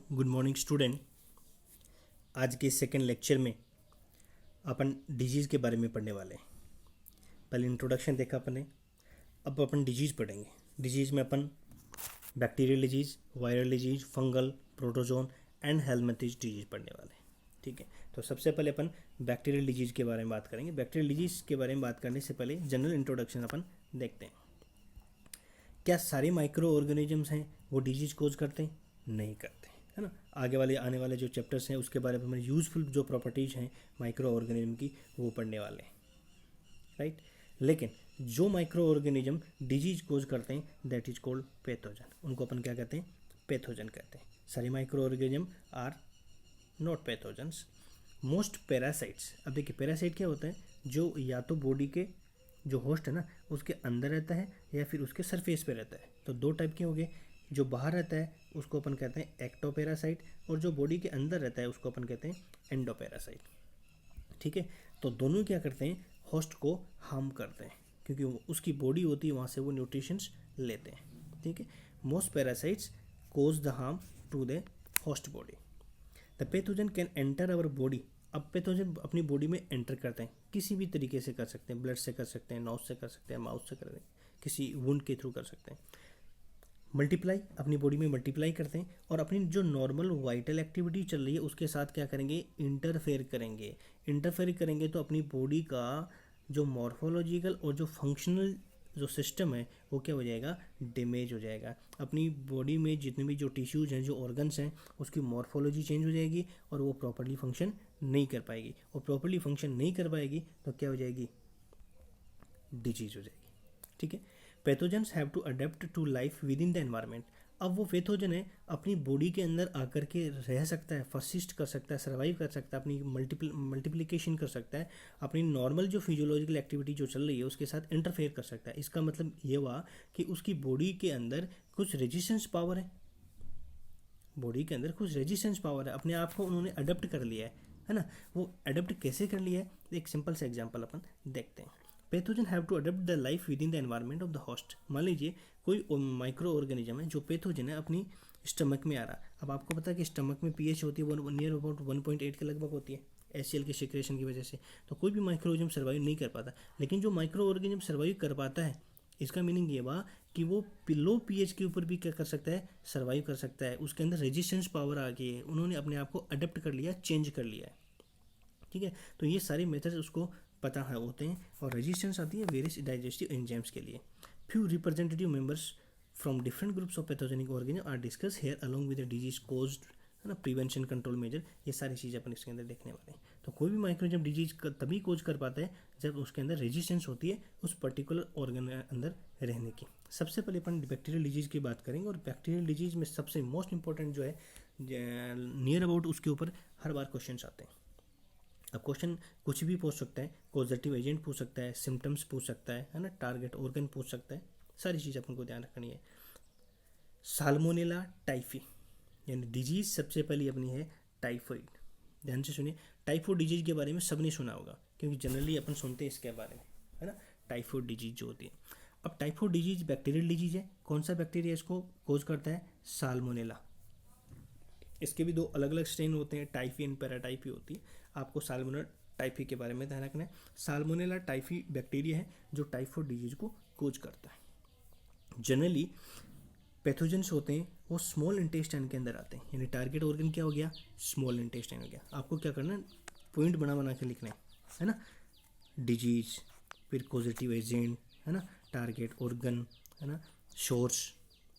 Good morning student. आज के second lecture में अपन डिजीज़ के बारे में पढ़ने वाले हैं। पहले इंट्रोडक्शन देखा अपने, अब अपन डिजीज़ पढ़ेंगे। डिजीज़ में अपन bacterial diseases, viral diseases, fungal, protozoan and helminthic diseases पढ़ने वाले हैं। ठीक है, तो सबसे पहले अपन बैक्टीरियल डिजीज़ के बारे में बात करेंगे। बैक्टीरियल डिजीज़ के बारे में बात करने से पहले जनरल इंट्रोडक्शन अपन देखते हैं। क्या सारे माइक्रो ऑर्गेनिजम्स हैं वो डिजीज़ कोज करते हैं? नहीं करते, है ना। आने वाले जो चैप्टर्स हैं उसके बारे में हमें यूज़फुल जो प्रॉपर्टीज़ हैं माइक्रो ऑर्गेनिज्म की वो पढ़ने वाले हैं, राइट। लेकिन जो माइक्रो ऑर्गेनिज्म डिजीज कोज करते हैं दैट इज कॉल्ड पैथोजन। उनको अपन क्या कहते हैं? पैथोजन कहते हैं। सारे microorganism are not pathogens. Most parasites, अब देखिए पैरासाइट क्या होता है? जो या तो बॉडी के जो होस्ट है ना उसके अंदर रहता है या फिर उसके सरफेस पे रहता है। तो दो टाइप के हो गए। जो बाहर रहता है उसको अपन कहते हैं एक्टोपैरासाइट, और जो बॉडी के अंदर रहता है उसको अपन कहते हैं एंडोपैरासाइट। ठीक है, तो दोनों क्या करते हैं? होस्ट को हार्म करते हैं, क्योंकि उसकी बॉडी होती है वहाँ से वो न्यूट्रिशंस लेते हैं। ठीक है, most parasites cause the harm to the host body. The pathogen can enter our body. अब पैथोजन अपनी बॉडी में एंटर करते हैं, किसी भी तरीके से कर सकते हैं। ब्लड से कर सकते हैं, नोज से कर सकते हैं, माउथ से कर सकते हैं, किसी वुंड के थ्रू कर सकते हैं। मल्टीप्लाई, अपनी बॉडी में मल्टीप्लाई करते हैं और अपनी जो नॉर्मल वाइटल एक्टिविटी चल रही है उसके साथ क्या करेंगे? इंटरफेयर करेंगे। इंटरफेयर करेंगे तो अपनी बॉडी का जो मॉर्फोलॉजिकल और जो फंक्शनल जो सिस्टम है वो क्या हो जाएगा? डैमेज हो जाएगा। अपनी बॉडी में जितने भी जो टिश्यूज़ हैं, जो ऑर्गन्स हैं, उसकी मॉर्फोलॉजी चेंज हो जाएगी और वो प्रॉपर्ली फंक्शन नहीं कर पाएगी। और प्रॉपर्ली फंक्शन नहीं कर पाएगी तो क्या हो जाएगी? डिजीज हो जाएगी। ठीक है, pathogens have to adapt to life within the environment. अब वो पैथोजन है अपनी बॉडी के अंदर आकर के रह सकता है, फर्सिस्ट कर सकता है, सर्वाइव कर सकता है, अपनी मल्टीप्लिकेशन कर सकता है, अपनी नॉर्मल जो फिजियोलॉजिकल एक्टिविटी जो चल रही है उसके साथ इंटरफेयर कर सकता है। इसका मतलब ये हुआ कि उसकी बॉडी के अंदर कुछ रेजिस्टेंस पावर है। बॉडी के अंदर कुछ रेजिस्टेंस पावर है, अपने आप को उन्होंने अडेप्ट कर लिया है ना। वो अडेप्ट कैसे कर लिया है? एक सिंपल सा एग्जाम्पल अपन देखते हैं। Pathogen have to adapt the life within the environment of the host. मान लीजिए कोई माइक्रो ऑर्गेनिज्म है जो पैथोजन है अपनी स्टमक में आ रहा। अब आपको पता है कि स्टमक में पीएच होती है नियर अबाउट 1.8 के लगभग होती है एचसीएल के सिक्रेशन की वजह से। तो कोई भी माइक्रो ऑर्गेनिज्म सर्वाइव नहीं कर पाता। लेकिन जो माइक्रो ऑर्गेनिज्म सर्वाइव कर पाता है, इसका मीनिंग ये हुआ कि वो लो पीएच के ऊपर भी क्या कर सकता है? सर्वाइव कर सकता है। उसके अंदर रेजिस्टेंस पावर आ गई है, उन्होंने अपने आप को अडेप्ट कर लिया, चेंज कर लिया है। ठीक है, तो ये सारे मेथड्स उसको पता है होते हैं। और रेजिस्टेंस आती है वेरियस डाइजेस्टिव एंजाइम्स के लिए। Few representative members from different groups of pathogenic organism are discuss here along with the disease caused, है ना, प्रिवेंशन, कंट्रोल मेजर। ये सारी चीज़ें अपन इसके अंदर देखने वाले हैं। तो कोई भी माइक्रोजम डिजीज तभी कोज कर पाता है जब उसके अंदर रेजिस्टेंस होती है उस पर्टिकुलर ऑर्गन अंदर रहने की। सबसे पहले अपन बैक्टीरियल डिजीज की बात करेंगे। और बैक्टीरियल डिजीज में सबसे मोस्ट इंपॉर्टेंट जो है नियर अबाउट, उसके ऊपर हर बार क्वेश्चन आते हैं। अब क्वेश्चन कुछ भी पूछ सकता है, कॉजेटिव एजेंट पूछ सकता है, सिम्टम्स पूछ सकता है ना, टारगेट ऑर्गन पूछ सकता है। सारी चीज़ अपन को ध्यान रखनी है। साल्मोनेला टाइफी यानी डिजीज सबसे पहले अपनी है टाइफॉइड। ध्यान से सुनिए, टाइफॉइड डिजीज के बारे में सबने सुना होगा क्योंकि जनरली अपन सुनते हैं इसके बारे में, है ना, टाइफॉइड डिजीज जो होती है। अब टाइफॉइड डिजीज बैक्टीरियल डिजीज है। कौन सा बैक्टीरिया इसको कोज करता है? साल्मोनेला। इसके भी दो अलग अलग स्ट्रेन होते हैं, टाइफी एंड पैराटाइफी होती है। आपको साल्मोनेला टाइफी के बारे में ध्यान रखना है। साल्मोनेला टाइफी बैक्टीरिया है जो टाइफॉइड डिजीज को कोज करता है। जनरली पैथोजेंस होते हैं वो स्मॉल इंटेस्टाइन के अंदर आते हैं, यानी टारगेट ऑर्गन क्या हो गया? स्मॉल इंटेस्टाइन हो गया। आपको क्या करना है? पॉइंट बना के लिखना है ना। डिजीज, फिर कॉजेटिव एजेंट, है ना, टारगेट ऑर्गन, है ना, सोर्स,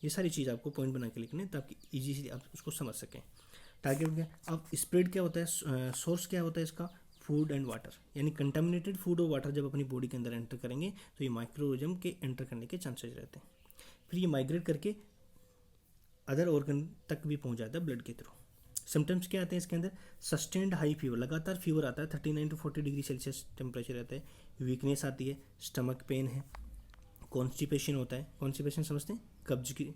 ये सारी चीज़ आपको पॉइंट बना के लिखने ताकि इजी से आप उसको समझ सकें। टारगेट हो गया। अब स्प्रेड क्या होता है? सोर्स क्या होता है इसका? फूड एंड वाटर, यानी कंटामिनेटेड फूड और वाटर जब अपनी बॉडी के अंदर एंटर करेंगे तो ये माइक्रोऑर्गेनिज्म के एंटर करने के चांसेस रहते हैं। फिर ये माइग्रेट करके अदर ऑर्गन तक भी पहुंच जाता है ब्लड के थ्रू। सिम्टम्स क्या आते हैं इसके अंदर? सस्टेन्ड हाई फीवर, लगातार फीवर आता है, 39 to 40 डिग्री सेल्सियस टेम्परेचर रहता है। वीकनेस आती है, स्टमक पेन है, कॉन्स्टिपेशन होता है। कॉन्स्टिपेशन समझते हैं? कब्ज की।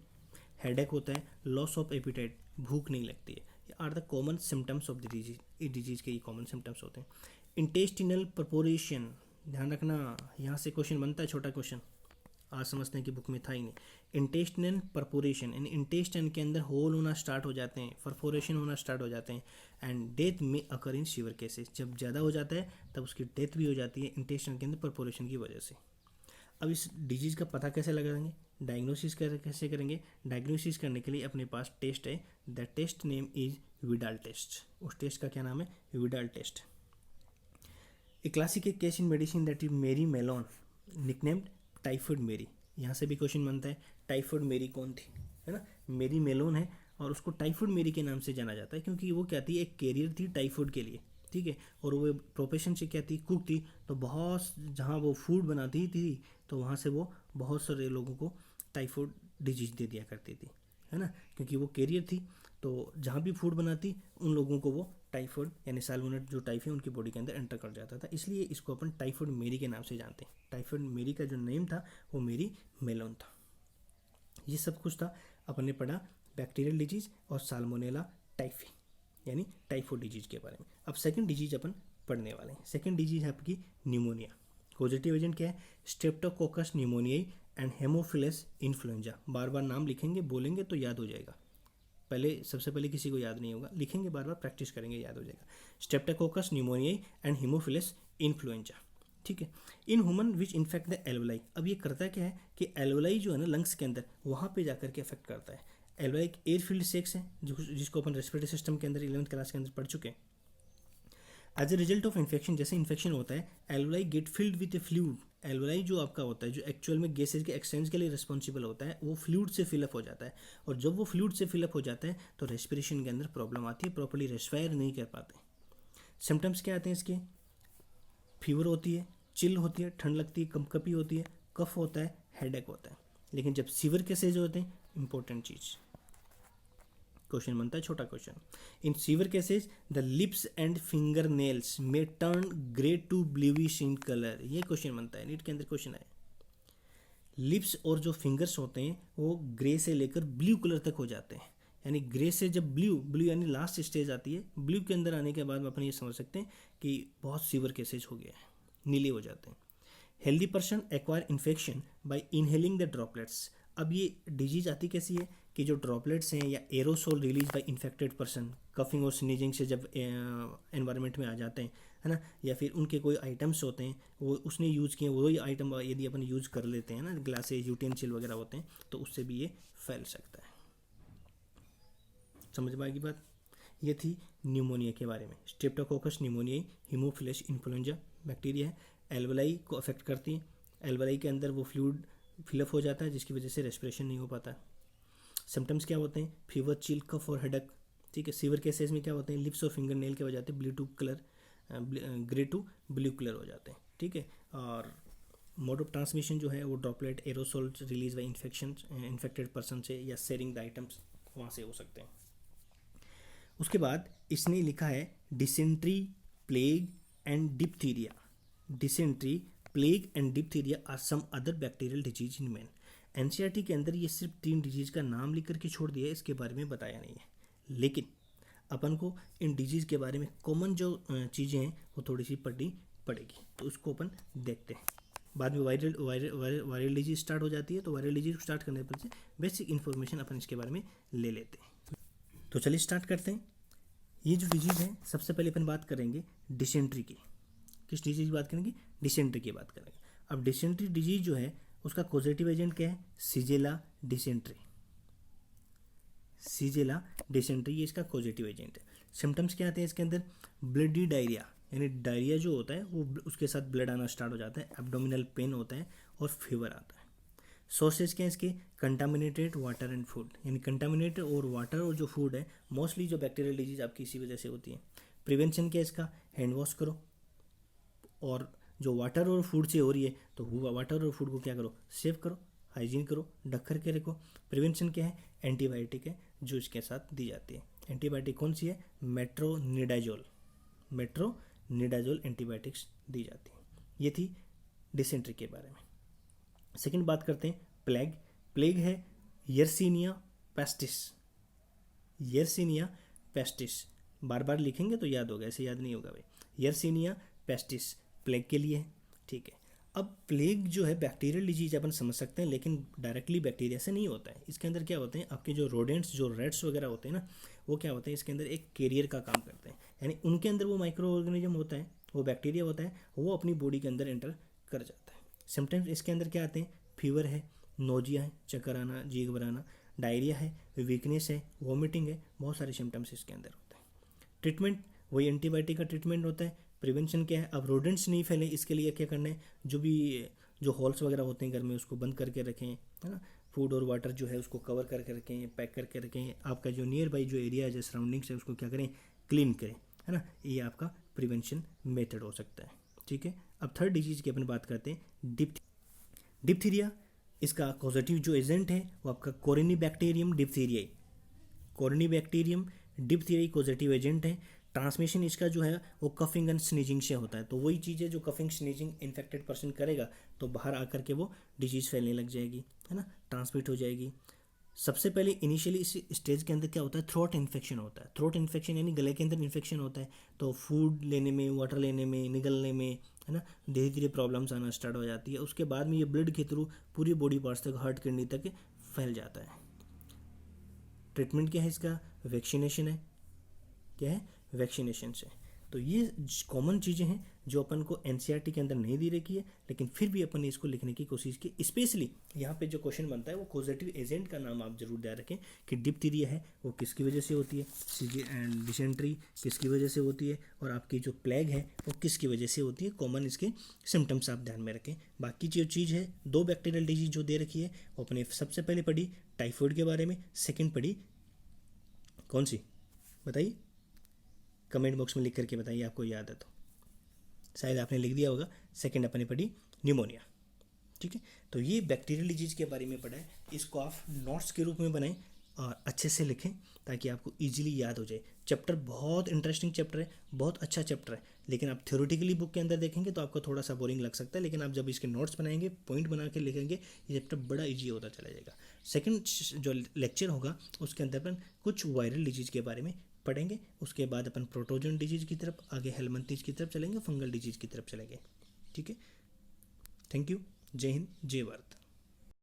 हेडेक होता है, लॉस ऑफ एपिटाइट, भूख नहीं लगती है। ये are the common symptoms of the disease. इस डिजीज के ये कॉमन सिम्टम्स होते हैं। इंटेस्टिनल परपोरेशन, ध्यान रखना, यहाँ से क्वेश्चन बनता है, छोटा क्वेश्चन आज समझते हैं कि बुक में था ही नहीं। इंटेस्टाइनल परफोरेशन, यानी इंटेस्टाइन के अंदर होल होना स्टार्ट हो जाते हैं, परफोरेशन होना स्टार्ट हो जाते हैं। एंड डेथ में अकर इन सीवियर केसेस, जब ज़्यादा हो जाता है तब उसकी डेथ भी हो जाती है इंटेस्टाइन के अंदर परफोरेशन की वजह से। अब इस डिजीज़ का पता कैसे लगाएंगे, डायग्नोसिस कैसे करेंगे। डायग्नोसिस करने के लिए अपने पास टेस्ट है, the test name is Widal test. उस टेस्ट का क्या नाम है, Widal test. A classic case in medicine that is Mary Mallon nicknamed typhoid Mary. यहाँ से भी क्वेश्चन बनता है टाइफाइड मेरी कौन थी, है ना। मेरी मेलोन है और उसको टाइफाइड मेरी के नाम से जाना जाता है क्योंकि वो क्या थी, एक कैरियर थी टाइफाइड के लिए, ठीक है। और वो प्रोफेशन से क्या थी, कुक थी। तो बहुत जहाँ वो फूड बनाती थी तो वहाँ से वो बहुत सारे लोगों को टाइफाइड डिजीज दे दिया करती थी, है ना, क्योंकि वो कैरियर थी। तो जहाँ भी फूड बनाती उन लोगों को वो टाइफाइड यानी साल्मोनेट जो टाइफ है उनकी बॉडी के अंदर एंटर कर जाता था, इसलिए इसको अपन टाइफाइड मेरी के नाम से जानते हैं। टाइफाइड मेरी का जो नेम था वो मेरी मेलोन था। ये सब कुछ था अपन ने पढ़ा बैक्टीरियल डिजीज और साल्मोनेला टाइफी यानी टाइफाइड डिजीज के बारे में। अब सेकंड डिजीज अपन पढ़ने वाले हैं। सेकंड डिजीज है आपकी न्यूमोनिया। पॉजिटिव एजेंट क्या है, Streptococcus pneumoniae and Haemophilus influenza. बार बार नाम लिखेंगे, बोलेंगे तो याद हो जाएगा। पहले सबसे पहले किसी को याद नहीं होगा, लिखेंगे बार बार, प्रैक्टिस करेंगे, याद हो जाएगा। Streptococcus pneumoniae and Haemophilus influenza, ठीक है। In human which infect the alveoli. अब ये करता क्या है कि एल्वोलाई जो है ना लंग्स के अंदर, वहाँ पे जाकर के अफेक्ट करता है। एल्वोलाई एक एयरफील्ड सेक्स है जिसको अपन रेस्पिरेटरी सिस्टम के अंदर 11th क्लास के अंदर पढ़ चुके हैं। As a result of infection, जैसे इन्फेक्शन होता है alveoli get filled with a fluid. Alveoli जो आपका होता है जो एक्चुअल में गैसेज के एक्सचेंज के लिए रिस्पॉन्सिबल होता है वो फ्लूइड से फिलअप हो जाता है। और जब वो फ्लूइड से फिलअप हो जाता है तो रेस्पिरेशन के अंदर प्रॉब्लम आती है, प्रॉपर्ली रेस्पायर नहीं कर पाते। सिम्टम्स क्या आते हैं इसके, फीवर होती है, चिल होती है, ठंड लगती है, कंपकपी होती है, कफ होता है, हेडेक होता है। लेकिन जब सीवियर केसेज होते हैं, इंपॉर्टेंट चीज़ क्वेश्चन बनता है, छोटा question. In severe cases the lips and finger nails may turn grey to bluish in colour. ये क्वेश्चन बनता है, नीट के अंदर क्वेश्चन है। लिप्स और जो फिंगर्स होते हैं वो ग्रे से लेकर ब्लू कलर तक हो जाते हैं। यानी ग्रे से जब ब्लू यानी लास्ट स्टेज आती है, ब्लू के अंदर आने के बाद अपन ये समझ सकते हैं कि बहुत सीवियर केसेज हो गया है, नीले हो जाते हैं। Healthy person acquire infection by inhaling the droplets. अब ये डिजीज आती कैसी है कि जो ड्रॉपलेट्स हैं या aerosol release by infected person, coughing और स्नीजिंग से जब एनवायरनमेंट में आ जाते हैं, है ना, या फिर उनके कोई आइटम्स होते हैं वो उसने यूज़ किए, वही आइटम यदि अपन यूज़ कर लेते हैं ना, ग्लासेज यूटेंसिल वगैरह होते हैं, तो उससे भी ये फैल सकता है। समझ में आएगी बात। ये थी न्यूमोनिया के बारे में। Streptococcus pneumoniae Haemophilus influenza bacteria है, एल्वोलाई को अफेक्ट करती है। एल्वोलाई के अंदर वो फ्लूइड फिलअप हो जाता है जिसकी वजह से रेस्पिरेशन नहीं हो पाता। सिम्टम्स क्या होते हैं, फीवर, चिल, कफ और हेडेक, ठीक है। सीवियर केसेस में क्या होते हैं, लिप्स और फिंगर नेल के हो जाते हैं blue to colour, grey to blue colour हो जाते हैं, ठीक है। और मोड ऑफ ट्रांसमिशन जो है वो droplet aerosol release by infection infected person से या शेयरिंग द आइटम्स वहाँ से हो सकते हैं। उसके बाद इसने लिखा है dysentery, plague and diphtheria. Dysentery, plague and diphtheria are some other bacterial disease in man. NCERT के अंदर ये सिर्फ 3 डिजीज का नाम लिख करके छोड़ दिया है, इसके बारे में बताया नहीं है। लेकिन अपन को इन डिजीज के बारे में कॉमन जो चीज़ें हैं वो थोड़ी सी पढ़नी पड़ेगी, तो उसको अपन देखते हैं। बाद में वायरल डिजीज स्टार्ट हो जाती है, तो वायरल डिजीज स्टार्ट करने पर से बेसिक इन्फॉर्मेशन अपन इसके बारे में ले लेते हैं। तो चलिए स्टार्ट करते हैं। ये जो डिजीज है सबसे पहले अपन बात करेंगे डिसेंट्री की। किस डिजीज की बात करेंगे, डिसेंट्री की बात करेंगे। अब डिसेंट्री डिजीज जो है उसका कॉजेटिव एजेंट क्या है, सीजेला डिसेंट्री। सीजेला डिसेंट्री ये इसका कॉजेटिव एजेंट है। सिम्टम्स क्या आते हैं इसके अंदर, ब्लडी डायरिया, यानी डायरिया जो होता है वो उसके साथ ब्लड आना स्टार्ट हो जाता है, एब्डोमिनल पेन होता है और फीवर आता है। सोर्सेज क्या है इसके, कंटामिनेटेड वाटर एंड फूड, यानी कंटामिनेटेड और वाटर और जो फूड है, मोस्टली जो बैक्टीरियल डिजीज आपकी इसी वजह से होती है। प्रिवेंशन क्या है इसका, हैंड वॉश करो, और जो वाटर और फूड से हो रही है तो वाटर और फूड को क्या करो, सेव करो, हाइजीन करो, ढक करके रखो। प्रिवेंशन क्या है, एंटीबायोटिक है जो इसके साथ दी जाती है। एंटीबायोटिक कौन सी है, मेट्रोनिडाजोल। मेट्रोनिडाजोल एंटीबायोटिक्स दी जाती है। ये थी डिसेंट्री के बारे में। सेकंड बात करते हैं प्लेग। प्लेग है यर्सीनिया पेस्टिस। यर्सीनिया पेस्टिस बार बार लिखेंगे तो याद होगा, ऐसे याद नहीं होगा भाई। यर्सीनिया पेस्टिस प्लेग के लिए है, ठीक है। अब प्लेग जो है बैक्टीरियल डिजीज अपन समझ सकते हैं, लेकिन डायरेक्टली बैक्टीरिया से नहीं होता है। इसके अंदर क्या होते हैं, आपके जो रोडेंट्स, जो रेट्स वगैरह होते हैं ना, वो क्या होते हैं, इसके अंदर एक कैरियर का काम करते हैं। यानी उनके अंदर वो माइक्रो ऑर्गेनिज्म होता है, वो बैक्टीरिया होता है, वो अपनी बॉडी के अंदर एंटर कर जाता है। समटाइम्स इसके अंदर क्या आते हैं, फीवर है, नोजिया है, चक्कर आना, जी घबराना, डायरिया है, वीकनेस है, वॉमिटिंग है, बहुत सारे सिम्टम्स इसके अंदर होते हैं। ट्रीटमेंट वही एंटीबायोटिक का ट्रीटमेंट होता है। प्रिवेंशन क्या है, अब रोडेंट्स नहीं फैले इसके लिए क्या करना है, जो हॉल्स वगैरह होते हैं घर में उसको बंद करके रखें, है ना। फूड और वाटर जो है उसको कवर करके रखें, पैक करके रखें। आपका जो नियर बाई जो एरिया है, जो सराउंडिंग्स है, उसको क्या करें, क्लीन करें, है ना। ये आपका प्रिवेंशन मेथड हो सकता है, ठीक है। अब थर्ड डिजीज़ की अपन बात करते हैं, डिप्थीरिया। इसका कॉजेटिव जो एजेंट है वो आपका कोरिनीबैक्टीरियम डिप्थीरियाई, कोरिनीबैक्टीरियम डिप्थीरियाई कॉजेटिव एजेंट है। ट्रांसमिशन इसका जो है वो कफिंग एंड स्नीजिंग से होता है। तो वही चीज़ है जो कफिंग स्नीजिंग इन्फेक्टेड पर्सन करेगा तो बाहर आकर के वो डिजीज़ फैलने लग जाएगी, है ना, ट्रांसमिट हो जाएगी। सबसे पहले इनिशियली इस स्टेज के अंदर क्या होता है, थ्रोट इन्फेक्शन होता है। थ्रोट इन्फेक्शन यानी गले के अंदर इन्फेक्शन होता है, तो फूड लेने में, वाटर लेने में, निगलने में, है ना, धीरे धीरे प्रॉब्लम्स आना स्टार्ट हो जाती है। उसके बाद में ये ब्लड के थ्रू पूरी बॉडी पार्ट्स तक, हार्ट किडनी तक फैल जाता है। ट्रीटमेंट क्या है इसका, वैक्सीनेशन है। क्या है, वैक्सीनेशन से। तो ये कॉमन चीज़ें हैं जो अपन को एनसीईआरटी के अंदर नहीं दी रखी है, लेकिन फिर भी अपन ने इसको लिखने की कोशिश की। स्पेशली यहाँ पे जो क्वेश्चन बनता है वो कॉजेटिव एजेंट का नाम आप जरूर याद रखें कि डिप्थीरिया है वो किसकी वजह से होती है, एंड डिसेंट्री किसकी वजह से होती है, और आपकी जो प्लेग है वो किसकी वजह से होती है। कॉमन इसके सिम्टम्स आप ध्यान में रखें। बाकी जो चीज़ है, 2 बैक्टीरियल डिजीज जो दे रखी है वो अपने सबसे पहले पढ़ी टाइफाइड के बारे में, सेकेंड पढ़ी कौन सी बताइए, कमेंट बॉक्स में लिख करके बताइए, आपको याद है तो, शायद आपने लिख दिया होगा। सेकंड अपने पढ़ी न्यूमोनिया, ठीक है। तो ये बैक्टीरियल डिजीज़ के बारे में पढ़ा है। इसको आप नोट्स के रूप में बनाएं और अच्छे से लिखें ताकि आपको इजीली याद हो जाए। चैप्टर बहुत इंटरेस्टिंग चैप्टर है, बहुत अच्छा चैप्टर है, लेकिन आप थ्योरेटिकली बुक के अंदर देखेंगे तो आपको थोड़ा सा बोरिंग लग सकता है, लेकिन आप जब इसके नोट्स बनाएंगे, पॉइंट बना के लिखेंगे, ये चैप्टर बड़ा ईजी होता चला जाएगा। सेकंड जो लेक्चर होगा उसके अंदर अपन कुछ वायरल डिजीज़ के बारे में पढ़ेंगे। उसके बाद अपन प्रोटोजन डिजीज़ की तरफ, आगे हेलमिंथ्स की तरफ चलेंगे, फंगल डिजीज़ की तरफ चलेंगे, ठीक है। Thank you. जय हिंद, जय भारत।